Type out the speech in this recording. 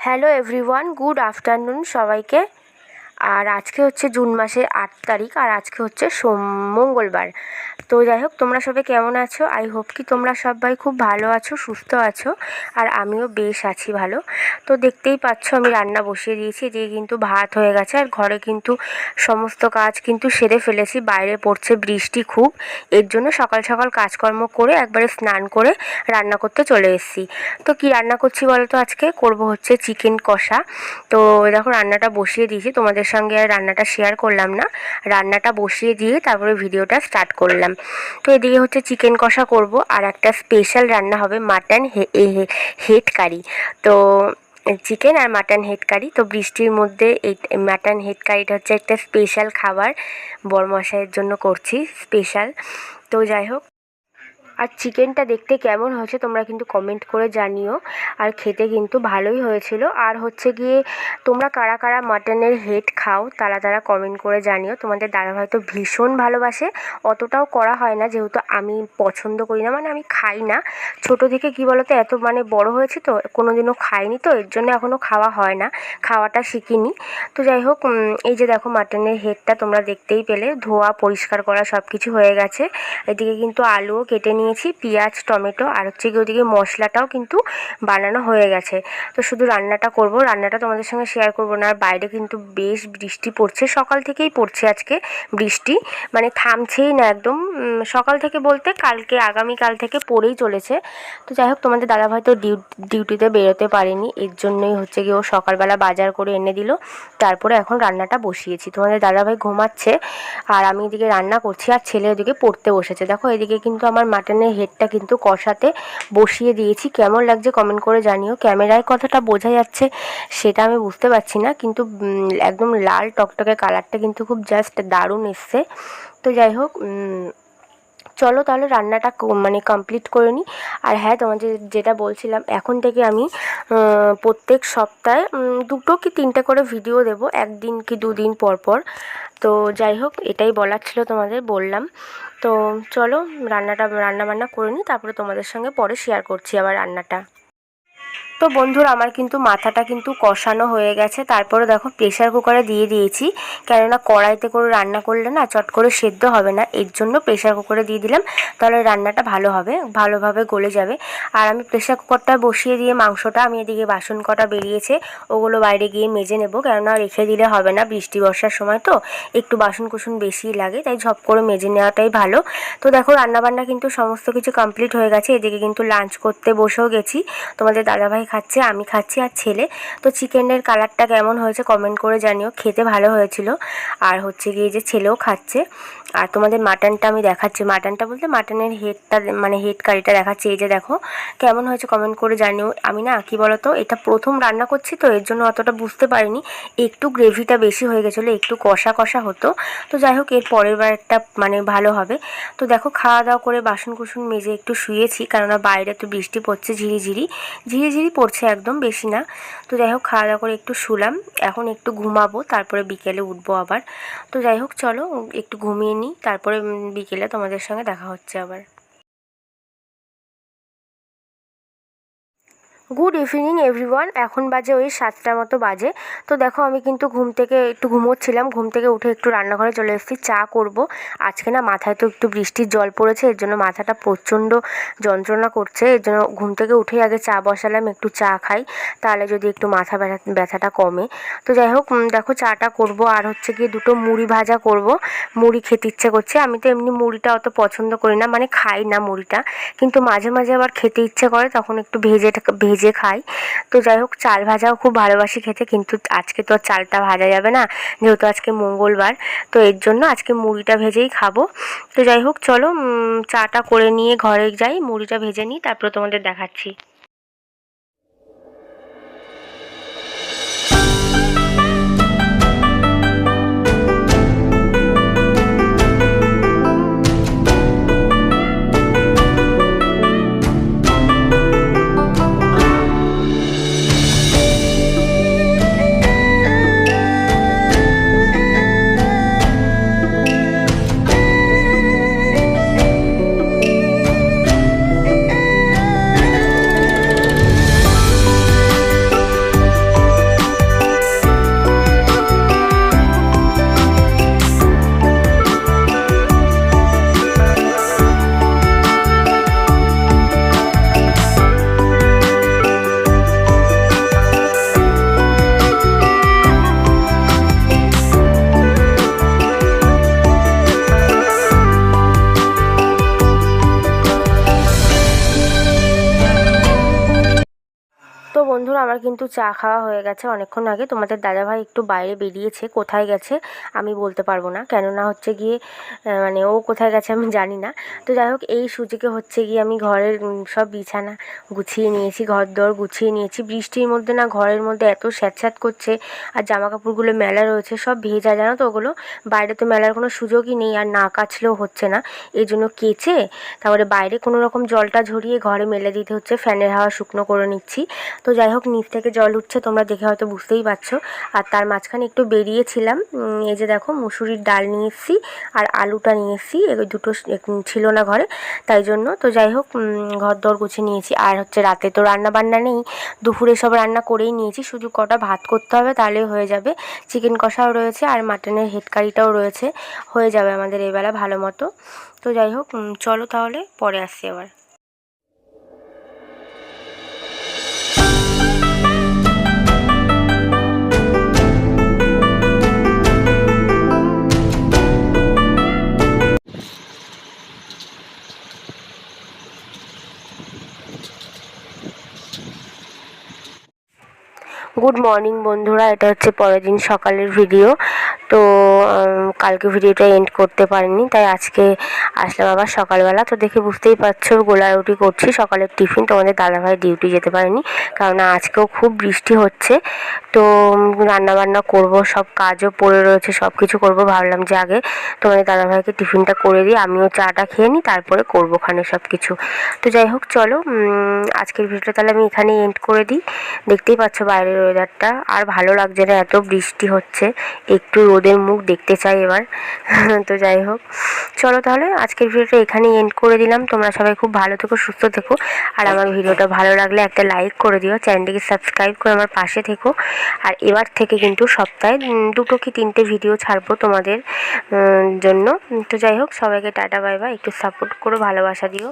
Hello everyone, good afternoon সবাইকে। আর আজকে হচ্ছে জুন মাসের 8 তারিখ, আর আজকে হচ্ছে মঙ্গলবার। তো যাই হোক, তোমরা সবাই কেমন আছো? আই হোপ কি তোমরা সবাই খুব ভালো আছো, সুস্থ আছো। আর আমিও বেশ আছি ভালো। তো দেখতেই পাচ্ছ আমি রান্না বসিয়ে দিয়েছি। এদিকে কিন্তু ভাত হয়ে গেছে, আর ঘরে কিন্তু সমস্ত কাজ কিন্তু সেরে ফেলেছি। বাইরে পড়ছে বৃষ্টি খুব, এর জন্য সকাল সকাল কাজকর্ম করে একবারে স্নান করে রান্না করতে চলে এসেছি। তো কি রান্না করছি বলো তো? আজকে করব হচ্ছে চিকেন কষা। তো দেখো রান্নাটা বসিয়ে দিয়েছি, তোমাদের সঙ্গে আর রান্নাটা শেয়ার করলাম না। রান্নাটা বসিয়ে দিয়ে তারপরে ভিডিওটা স্টার্ট করলাম। তো এদিকে হচ্ছে চিকেন কষা করব, আর একটা স্পেশাল রান্না হবে মাটন হেড কারি। তো চিকেন আর মাটন হেড কারি। তো বৃষ্টির মধ্যে এই মাটন হেড কারিটা হচ্ছে একটা স্পেশাল খাবার, বরমশাইয়ের জন্য করছি স্পেশাল। তো যাই হোক, আর চিকেনটা দেখতে কেমন হয়েছে তোমরা কিন্তু কমেন্ট করে জানিও। আর খেতে কিন্তু ভালোই হয়েছিল। আর হচ্ছে গিয়ে তোমরা কারা কারা মাটনের হেড খাও তারা তারা কমেন্ট করে জানিও। তোমাদের দাদাভাই তো ভীষণ ভালোবাসে, অতটাও করা হয় না যেহেতু আমি পছন্দ করি না, মানে আমি খাই না। ছোটো থেকে কী বলো তো, এত মানে বড় হয়েছি তো কোনো দিনও খাইনি, তো এর জন্য এখনও খাওয়া হয় না, খাওয়াটা শিখিনি। তো যাই হোক, এই যে দেখো মাটনের হেডটা তোমরা দেখতেই পেলে, ধোয়া পরিষ্কার করা সব কিছু হয়ে গেছে। এদিকে কিন্তু আলুও কেটে নিয়েছি, পেঁয়াজ টমেটো, আর হচ্ছে গিয়ে ওদিকে মশলাটাও কিন্তু বানানো হয়ে গেছে। তো শুধু রান্নাটা করব, রান্নাটা তোমাদের সঙ্গে শেয়ার করব না। আর বাইরে কিন্তু বেশ বৃষ্টি পড়ছে, সকাল থেকেই পড়ছে আজকে বৃষ্টি, মানে থামছেই না একদম। সকাল থেকে বলতে কালকে আগামীকাল থেকে পড়েই চলেছে। তো যাই হোক, তোমাদের দাদাভাই তো ডিউটিতে বেরোতে পারেনি, এর জন্যই হচ্ছে গিয়ে ও সকালবেলা বাজার করে এনে দিল। তারপরে এখন রান্নাটা বসিয়েছি। তোমাদের দাদাভাই ঘুমাচ্ছে, আর আমি এদিকে রান্না করছি, আর ছেলে ওদিকে পড়তে বসেছে। দেখো এদিকে কিন্তু আমার মাটনের হেডটা কিন্তু কষাতে বসিয়ে দিয়েছি। কেমন লাগছে কমেন্ট করে জানিও। ক্যামেরায় কতটা বোঝা যাচ্ছে সেটা আমি বুঝতে পারছি না, কিন্তু একদম লাল টকটকে কালারটা কিন্তু খুব জাস্ট দারুণ এসছে। তো যাই হোক, চলো তাহলে রান্নাটা মানে কমপ্লিট করে নিই। আর হ্যাঁ, তোমাদের যেটা বলছিলাম, এখন থেকে আমি প্রত্যেক সপ্তাহে 2 কি 3টে করে ভিডিও দেবো, 1 দিন কি 2 দিন পর পর। তো যাই হোক, এটাই বলার ছিল, তোমাদের বললাম। তো চলো রান্না বান্না করে নিই, তারপরে তোমাদের সঙ্গে পরে শেয়ার করছি আবার রান্নাটা। তো বন্ধুরা, আমার কিন্তু মাথাটা কিন্তু কষানো হয়ে গেছে। তারপরে দেখো প্রেশার কুকারে দিয়ে দিয়েছি, কেননা কড়াইতে করে রান্না করলে না চট করে সেদ্ধ হবে না, এর জন্য প্রেশার কুকারে দিয়ে দিলাম। তাহলে রান্নাটা ভালো হবে, ভালোভাবে গলে যাবে। আর আমি প্রেশার কুকারটা বসিয়ে দিয়ে মাংসটা, আমি এদিকে বাসন কটা বেরিয়েছে ওগুলো বাইরে গিয়ে মেজে নেবো, কেননা রেখে দিলে হবে না, বৃষ্টি বর্ষার সময় তো একটু বাসন কুসন বেশিই লাগে, তাই ঝপ করে মেজে নেওয়াটাই ভালো। তো দেখো রান্নাবান্না কিন্তু সমস্ত কিছু কমপ্লিট হয়ে গেছে। এদিকে কিন্তু লাঞ্চ করতে বসেও গেছি। তোমাদের দাদাভাই খাচ্ছে, আমি খাচ্ছি, আর ছেলে। তো চিকেনের কালারটা কেমন হয়েছে কমেন্ট করে জানিও, খেতে ভালো হয়েছিল। আর হচ্ছে গিয়ে যে ছেলেও খাচ্ছে। আর তোমাদের মাটনটা আমি দেখাচ্ছি, মাটনটা বলতে মাটনের হেডটা, মানে হেড কারিটা দেখাচ্ছি। এই যে দেখো কেমন হয়েছে কমেন্ট করে জানিও। আমি না কি বলতো, এটা প্রথম রান্না করছি তো এর জন্য অতটা বুঝতে পারিনি, একটু গ্রেভিটা বেশি হয়ে গেছিলো, একটু কষা কষা হতো। তো যাই হোক, এর পরের বারটা মানে ভালো হবে। তো দেখো খাওয়া দাওয়া করে বাসন কুসন মেজে একটু শুয়েছি, কেননা বাইরে তো বৃষ্টি পড়ছে, ঝিরিঝিরি ঝিরিঝিরি পড়ছে, একদম বেশি না। তো যাই হোক, খাওয়া দাওয়া করে একটু শুলাম, এখন একটু ঘুমাবো, তারপরে বিকেলে উঠবো আবার। তো যাই হোক, চলো একটু ঘুমিয়ে নিই, তারপরে বিকেলে তোমাদের সঙ্গে দেখা হচ্ছে আবার। গুড ইভিনিং এভরিওয়ান, এখন বাজে ওই 7টার মতো বাজে। তো দেখো আমি কিন্তু ঘুম থেকে একটু ঘুমোচ্ছিলাম, ঘুম থেকে উঠে একটু রান্নাঘরে চলে এসেছি, চা করব। আজকে না মাথায় তো একটু বৃষ্টির জল পড়েছে, এর জন্য মাথাটা প্রচণ্ড যন্ত্রণা করছে, এর জন্য ঘুম থেকে উঠেই আগে চা বসালাম, একটু চা খাই, তাহলে যদি একটু মাথা ব্যথাটা কমে। তো যাই হোক, দেখো চাটা করব, আর হচ্ছে গিয়ে 2টো মুড়ি ভাজা করব। মুড়ি খেতে ইচ্ছে করছে, আমি তো এমনি মুড়িটা অত পছন্দ করি না, মানে খাই না মুড়িটা, কিন্তু মাঝে মাঝে আবার খেতে ইচ্ছে করে, তখন একটু ভেজে খাই। তো যাই হোক, চাল ভাজাও খুব ভালোবাসি খেতে, কিন্তু আজকে তো আর চালটা ভাজা যাবে না, যেহেতু আজকে মঙ্গলবার। তো এর জন্য আজকে মুড়িটা ভেজেই খাবো। তো যাই হোক, চলো চাটা করে নিয়ে ঘরে যাই, মুড়িটা ভেজে নিই, তারপরে তোমাদের দেখাচ্ছি। আমার কিন্তু চা খাওয়া হয়ে গেছে অনেকক্ষণ আগে। তোমাদের দাদাভাই একটু বাইরে বেরিয়েছে, কোথায় গেছে আমি বলতে পারবো না, কেননা হচ্ছে গিয়ে মানে ও কোথায় গেছে আমি জানি না। তো যাই হোক, এই সুযোগে হচ্ছে গিয়ে আমি ঘরের সব বিছানা গুছিয়ে নিয়েছি, ঘর দর গুছিয়ে নিয়েছি। বৃষ্টির মধ্যে না ঘরের মধ্যে এত স্যাঁতস্যাঁত করছে, আর জামা কাপড়গুলো মেলা রয়েছে সব ভেজা, জানো তো ওগুলো। বাইরে তো মেলার কোনো সুযোগই নেই, আর না কাচলেও হচ্ছে না, এই জন্য কেচে তারপরে বাইরে কোনো রকম জলটা ঝরিয়ে ঘরে মেলে দিতে হচ্ছে, ফ্যানের হাওয়া শুকনো করে নিচ্ছি। তো যাই হোক, নিচ থেকে জল উঠছে, তোমরা দেখে হয়তো বুঝতেই পারছো। আর তার মাঝখানে একটু বেরিয়েছিলাম, এই যে দেখো মুসুরির ডাল নিয়ে এসেছি আর আলুটা নিয়ে এসেছি, এই দুটো ছিল না ঘরে, তাই জন্য। তো যাই হোক, ঘর দর গুছিয়ে নিয়েছি। আর হচ্ছে রাতে তো রান্না বান্না নেই, দুপুরে সব রান্না করেই নিয়েছি, শুধু কটা ভাত করতে হবে, তাহলেই হয়ে যাবে। চিকেন কষাও রয়েছে আর মাটনের হেড কারিটাও রয়েছে, হয়ে যাবে আমাদের এবেলা ভালো মতো। তো যাই হোক, চলো তাহলে পরে আসছি আবার। গুড মর্নিং বন্ধুরা, এটা হচ্ছে পরের দিন সকালের ভিডিও। তো কালকে ভিডিওটা এন্ড করতে পারিনি, তাই আজকে আসলাম আবার সকালবেলা। তো দেখে বুঝতেই পারছো গোলা রুটি করছি, সকালের টিফিন। তোমাদের দাদাভাই ডিউটি যেতে পারেনি, কারণ আজকেও খুব বৃষ্টি হচ্ছে। তো রান্নাবান্না করব, সব কাজও পড়ে রয়েছে, সব কিছু করবো। ভাবলাম যে আগে তোমাদের দাদাভাইকে টিফিনটা করে দিই, আমিও চাটা খেয়ে নিই, তারপরে করবো ওখানে সব কিছু। তো যাই হোক, চলো আজকের ভিডিওটা তাহলে আমি এখানেই এন্ড করে দিই। দেখতেই পাচ্ছ বাইরের ওয়েদারটা, আর ভালো লাগছে না, এত বৃষ্টি হচ্ছে, একটু রোদের মুখ দেখতে চাই এবার। তো যাই হোক, চলো তাহলে আজকের ভিডিওটা এখানেই এন্ড করে দিলাম। তোমরা সবাই খুব ভালো থেকো, সুস্থ থেকো, আর আমার ভিডিওটা ভালো লাগলে একটা লাইক করে দিও, চ্যানেলটিকে সাবস্ক্রাইব করে আমার পাশে থেকো। আর এবার থেকে কিন্তু সপ্তাহে 2 কি 3টে ভিডিও ছাড়বো তোমাদের জন্য। তো যাই হোক, সবাইকে টাটা বাই বাই, একটু সাপোর্ট করো, ভালোবাসা দিও।